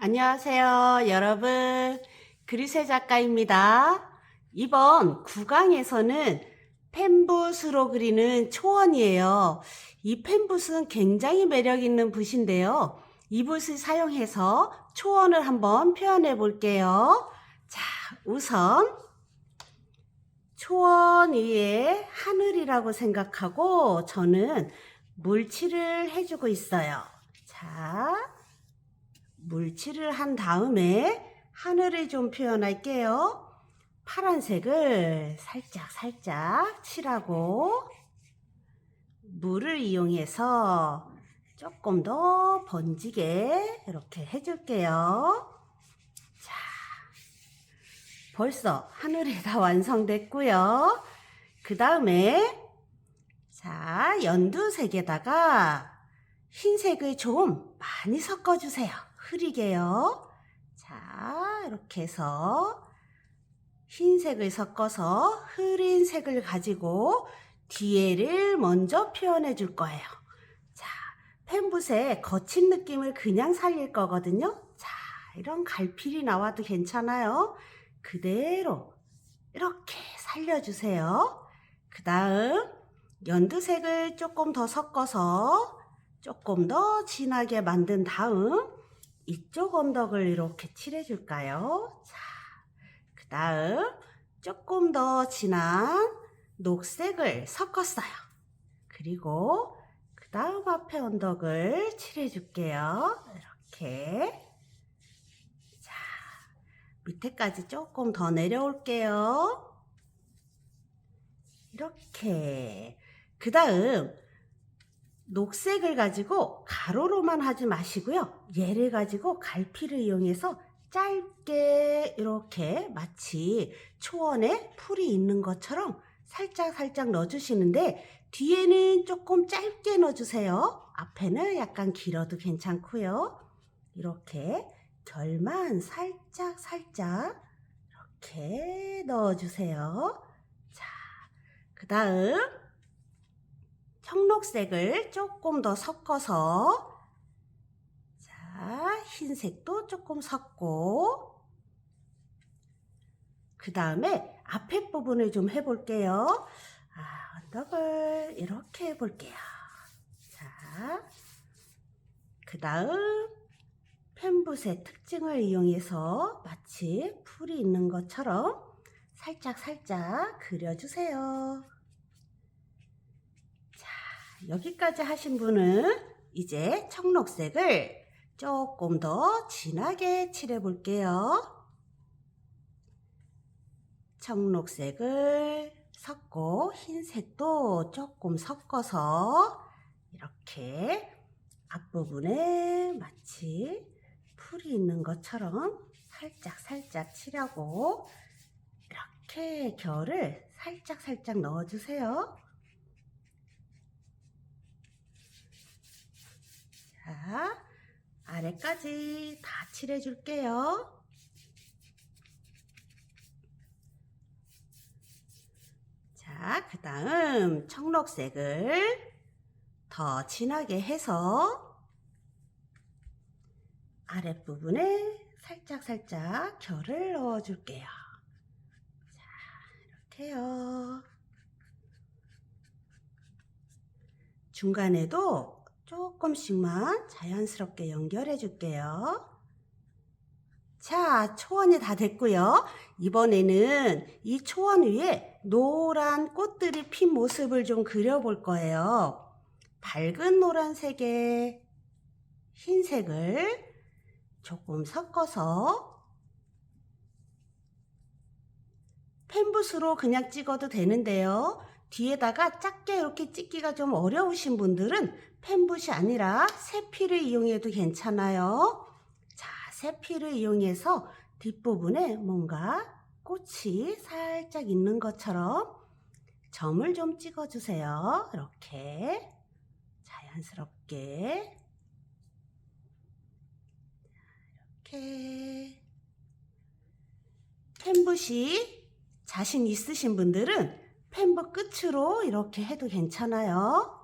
안녕하세요, 여러분. 그리세 작가입니다. 이번 9강에서는 펜붓으로 그리는 초원이에요. 이 펜붓은 굉장히 매력 있는 붓인데요. 이 붓을 사용해서 초원을 한번 표현해 볼게요. 자, 우선 초원 위에 하늘이라고 생각하고 저는 물칠을 해주고 있어요. 자, 물칠을 한 다음에 하늘을 좀 표현할게요. 파란색을 살짝 칠하고 물을 이용해서 조금 더 번지게 이렇게 해줄게요. 자, 벌써 하늘이 다 완성됐고요. 그 다음에 자, 연두색에다가 흰색을 좀 많이 섞어주세요. 흐리게요. 자, 이렇게 해서 흰색을 섞어서 흐린 색을 가지고 뒤에를 먼저 표현해 줄 거예요. 자, 펜붓의 거친 느낌을 그냥 살릴 거거든요. 자, 이런 갈필이 나와도 괜찮아요. 그대로 이렇게 살려주세요. 그 다음 연두색을 조금 더 섞어서 조금 더 진하게 만든 다음 이쪽 언덕을 이렇게 칠해 줄까요? 자, 그 다음 조금 더 진한 녹색을 섞었어요. 그리고 그 다음 앞에 언덕을 칠해 줄게요. 이렇게. 자, 밑에까지 조금 더 내려올게요. 이렇게. 그 다음 녹색을 가지고 가로로만 하지 마시고요. 얘를 가지고 갈피를 이용해서 짧게 이렇게 마치 초원에 풀이 있는 것처럼 살짝 넣어주시는데 뒤에는 조금 짧게 넣어주세요. 앞에는 약간 길어도 괜찮고요. 이렇게 결만 살짝 이렇게 넣어주세요. 자, 그 다음 청록색을 조금 더 섞어서 자, 흰색도 조금 섞고 그 다음에 앞에 부분을 좀 해볼게요. 언덕을 이렇게 해볼게요. 자, 그 다음 펜붓의 특징을 이용해서 마치 풀이 있는 것처럼 살짝 그려주세요. 여기까지 하신 분은 이제 청록색을 조금 더 진하게 칠해 볼게요. 청록색을 섞고 흰색도 조금 섞어서 이렇게 앞부분에 마치 풀이 있는 것처럼 살짝 칠하고 이렇게 결을 살짝 넣어주세요. 자, 아래까지 다 칠해 줄게요. 자, 그 다음 청록색을 더 진하게 해서 아랫부분에 살짝 결을 넣어 줄게요. 자, 이렇게요. 중간에도 조금씩만 자연스럽게 연결해 줄게요. 자, 초원이 다 됐고요. 이번에는 이 초원 위에 노란 꽃들이 핀 모습을 좀 그려볼 거예요. 밝은 노란색에 흰색을 조금 섞어서 펜붓으로 그냥 찍어도 되는데요. 뒤에다가 작게 이렇게 찍기가 좀 어려우신 분들은 펜붓이 아니라 세필을 이용해도 괜찮아요. 자, 세필을 이용해서 뒷부분에 뭔가 꽃이 살짝 있는 것처럼 점을 좀 찍어주세요. 이렇게 자연스럽게 이렇게 펜붓이 자신 있으신 분들은 펜붓 끝으로 이렇게 해도 괜찮아요.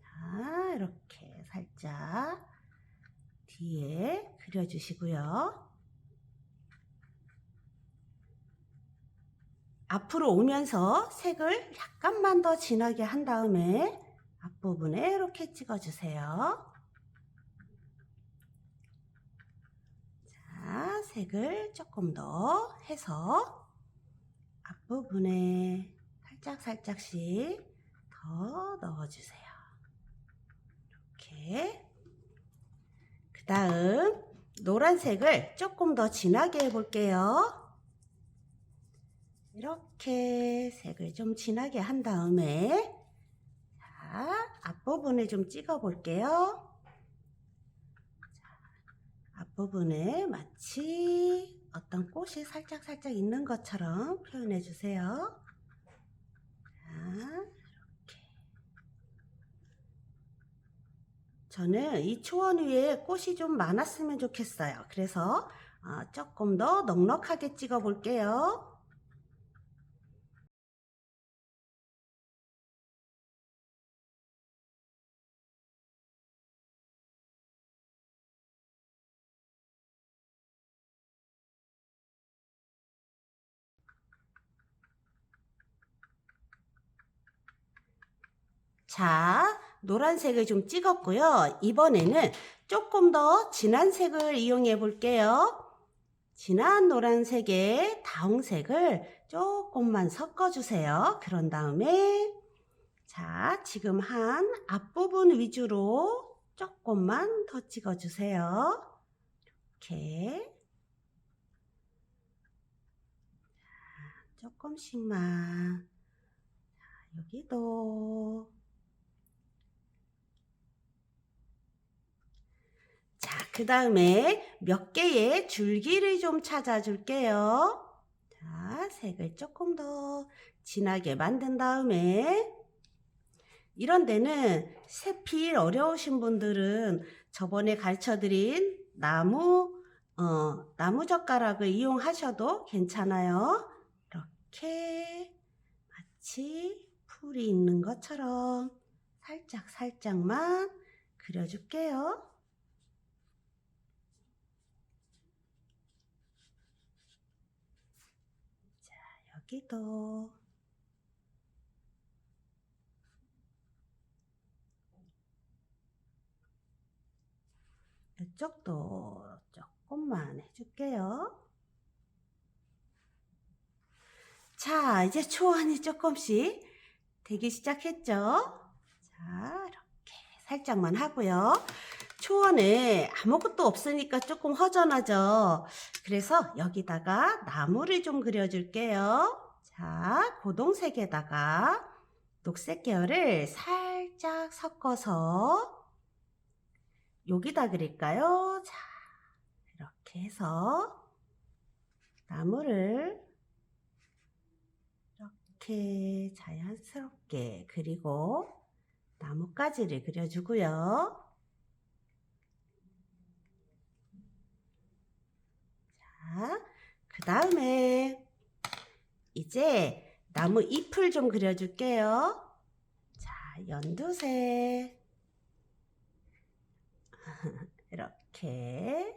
자, 이렇게 살짝 뒤에 그려주시고요. 앞으로 오면서 색을 약간만 더 진하게 한 다음에 앞부분에 이렇게 찍어주세요. 자, 색을 조금 더 해서 앞부분에 살짝씩 더 넣어주세요. 이렇게. 그 다음 노란색을 조금 더 진하게 해볼게요. 이렇게 색을 좀 진하게 한 다음에 자, 앞부분에 좀 찍어 볼게요. 앞부분에 마치 어떤 꽃이 살짝 있는 것처럼 표현해 주세요. 자, 이렇게. 저는 이 초원 위에 꽃이 좀 많았으면 좋겠어요. 그래서 조금 더 넉넉하게 찍어 볼게요. 자, 노란색을 좀 찍었고요. 이번에는 조금 더 진한 색을 이용해 볼게요. 진한 노란색에 다홍색을 조금만 섞어주세요. 그런 다음에 자, 지금 한 앞부분 위주로 조금만 더 찍어주세요. 이렇게 조금씩만. 자, 여기도. 자, 그 다음에 몇 개의 줄기를 좀 찾아줄게요. 자, 색을 조금 더 진하게 만든 다음에 이런 데는 색필 어려우신 분들은 저번에 가르쳐드린 나무 젓가락을 이용하셔도 괜찮아요. 이렇게 마치 풀이 있는 것처럼 살짝만 그려줄게요. 자, 여기도. 이쪽도 조금만 해줄게요. 자, 이제 초원이 조금씩 되기 시작했죠? 자, 이렇게 살짝만 하고요. 초원에 아무것도 없으니까 조금 허전하죠? 그래서 여기다가 나무를 좀 그려줄게요. 자, 고동색에다가 녹색 계열을 살짝 섞어서 여기다 그릴까요? 자, 이렇게 해서 나무를 이렇게 자연스럽게 그리고 나뭇가지를 그려주고요. 자, 그 다음에 이제 나무 잎을 좀 그려줄게요. 자, 연두색 이렇게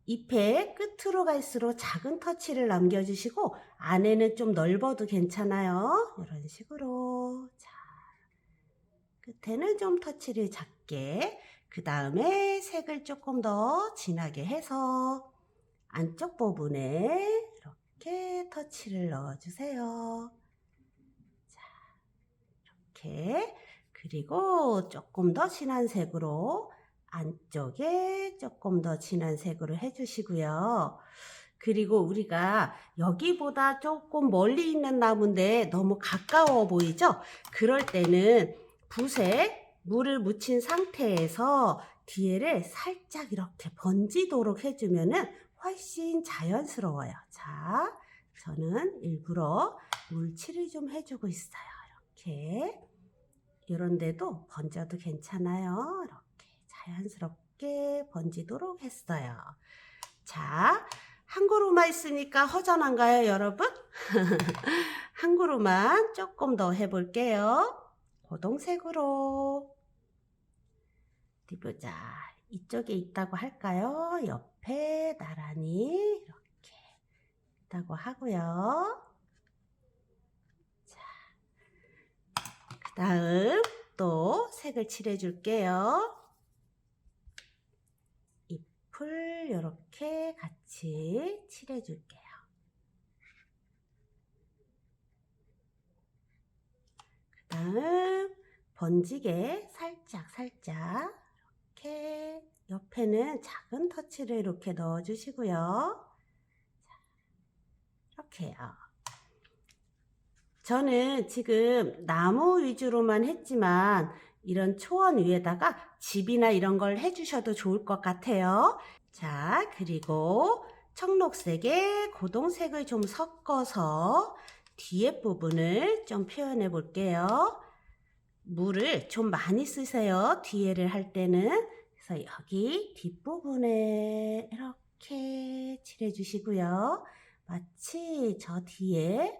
잎의 끝으로 갈수록 작은 터치를 남겨주시고 안에는 좀 넓어도 괜찮아요. 이런 식으로. 자, 끝에는 좀 터치를 작게. 그 다음에 색을 조금 더 진하게 해서 안쪽 부분에 이렇게 터치를 넣어주세요. 자, 이렇게. 그리고 조금 더 진한 색으로 안쪽에 조금 더 진한 색으로 해주시고요. 그리고 우리가 여기보다 조금 멀리 있는 나무인데 너무 가까워 보이죠? 그럴 때는 붓에 물을 묻힌 상태에서 뒤에를 살짝 이렇게 번지도록 해주면 훨씬 자연스러워요. 자, 저는 일부러 물칠을 좀 해주고 있어요. 이렇게. 이런 데도 번져도 괜찮아요. 이렇게 자연스럽게 번지도록 했어요. 자, 한 그루만 있으니까 허전한가요, 여러분? 한 그루만 조금 더 해볼게요. 고동색으로. 자, 어디 보자. 이쪽에 있다고 할까요? 옆에 나란히 이렇게 있다고 하고요. 자, 그 다음 또 색을 칠해 줄게요. 잎을 이렇게 같이 칠해 줄게요. 그 다음 번지게 살짝 이렇게 옆에는 작은 터치를 이렇게 넣어 주시고요. 이렇게요. 저는 지금 나무 위주로만 했지만 이런 초원 위에다가 집이나 이런 걸 해주셔도 좋을 것 같아요. 자, 그리고 청록색에 고동색을 좀 섞어서 뒤에 부분을 좀 표현해 볼게요. 물을 좀 많이 쓰세요. 뒤에를 할 때는. 그래서 여기 뒷부분에 이렇게 칠해 주시고요. 마치 저 뒤에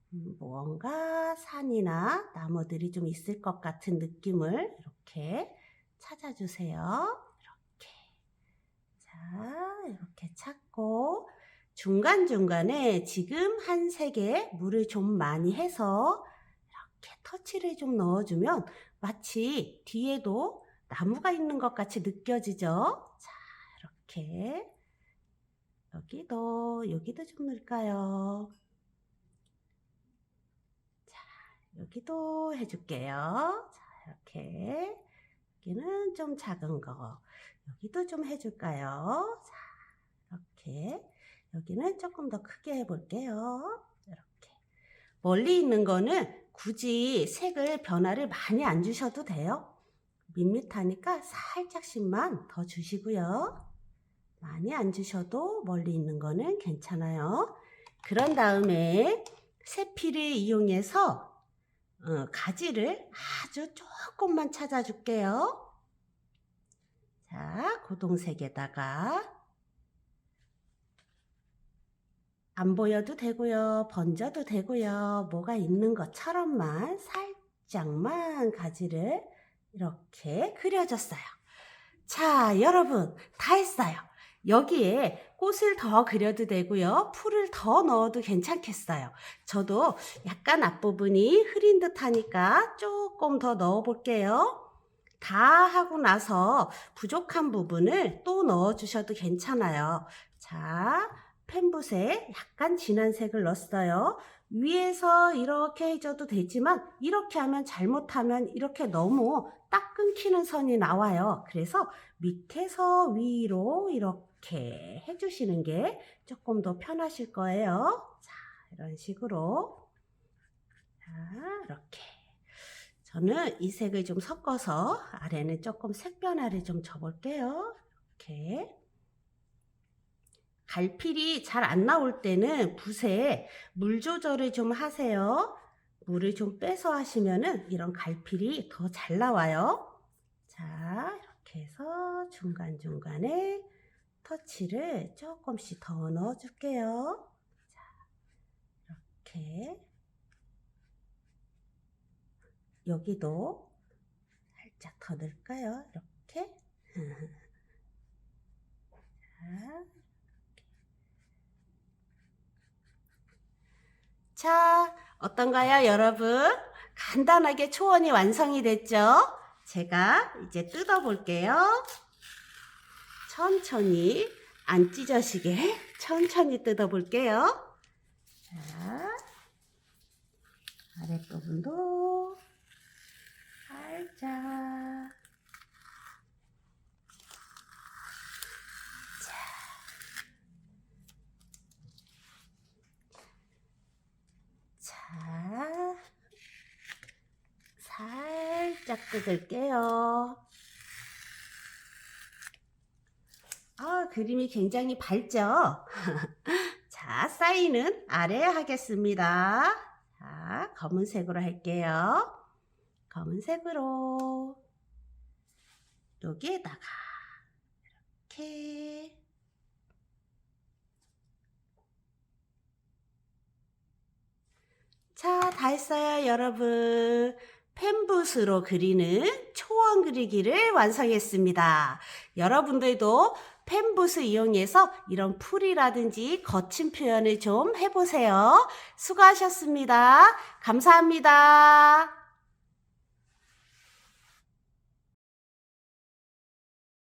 무언가 산이나 나무들이 좀 있을 것 같은 느낌을 이렇게 찾아주세요. 이렇게. 자, 이렇게 찾고 중간중간에 지금 한 색에 물을 좀 많이 해서 이렇게 터치를 좀 넣어주면 마치 뒤에도 나무가 있는 것 같이 느껴지죠? 자, 이렇게 여기도 좀 넣을까요? 여기도 해줄게요. 자, 이렇게. 여기는 좀 작은 거. 여기도 좀 해줄까요? 자, 이렇게. 여기는 조금 더 크게 해볼게요. 이렇게. 멀리 있는 거는 굳이 색을 변화를 많이 안 주셔도 돼요. 밋밋하니까 살짝씩만 더 주시고요. 많이 안 주셔도 멀리 있는 거는 괜찮아요. 그런 다음에 세필을 이용해서 가지를 아주 조금만 찾아줄게요. 자, 고동색에다가 안 보여도 되고요. 번져도 되고요. 뭐가 있는 것처럼만 살짝만 가지를 이렇게 그려줬어요. 자, 여러분 다 했어요. 여기에 꽃을 더 그려도 되고요. 풀을 더 넣어도 괜찮겠어요. 저도 약간 앞부분이 흐린 듯 하니까 조금 더 넣어 볼게요. 다 하고 나서 부족한 부분을 또 넣어 주셔도 괜찮아요. 자, 펜붓에 약간 진한 색을 넣었어요. 위에서 이렇게 해줘도 되지만 이렇게 하면 잘못하면 이렇게 너무 딱 끊기는 선이 나와요. 그래서 밑에서 위로 이렇게 해주시는 게 조금 더 편하실 거예요. 자, 이런 식으로. 자, 이렇게. 저는 이 색을 좀 섞어서 아래는 조금 색 변화를 좀 줘볼게요. 이렇게. 갈필이 잘 안 나올 때는 붓에 물 조절을 좀 하세요. 물을 좀 빼서 하시면은 이런 갈필이 더 잘 나와요. 자, 이렇게 해서 중간중간에 터치를 조금씩 더 넣어줄게요. 자, 이렇게. 여기도 살짝 더 넣을까요? 이렇게. 자, 어떤가요, 여러분? 간단하게 초원이 완성이 됐죠? 제가 이제 뜯어 볼게요. 천천히 안 찢어지게 천천히 뜯어 볼게요. 자, 아랫부분도 살짝. 자, 살짝 뜯을게요. 그림이 굉장히 밝죠? 자, 사인은 아래에 하겠습니다. 자, 검은색으로 할게요. 검은색으로 여기에다가 이렇게. 자, 다 했어요, 여러분. 펜붓으로 그리는 초원 그리기를 완성했습니다. 여러분들도 펜붓을 이용해서 이런 풀이라든지 거친 표현을 좀 해보세요. 수고하셨습니다. 감사합니다.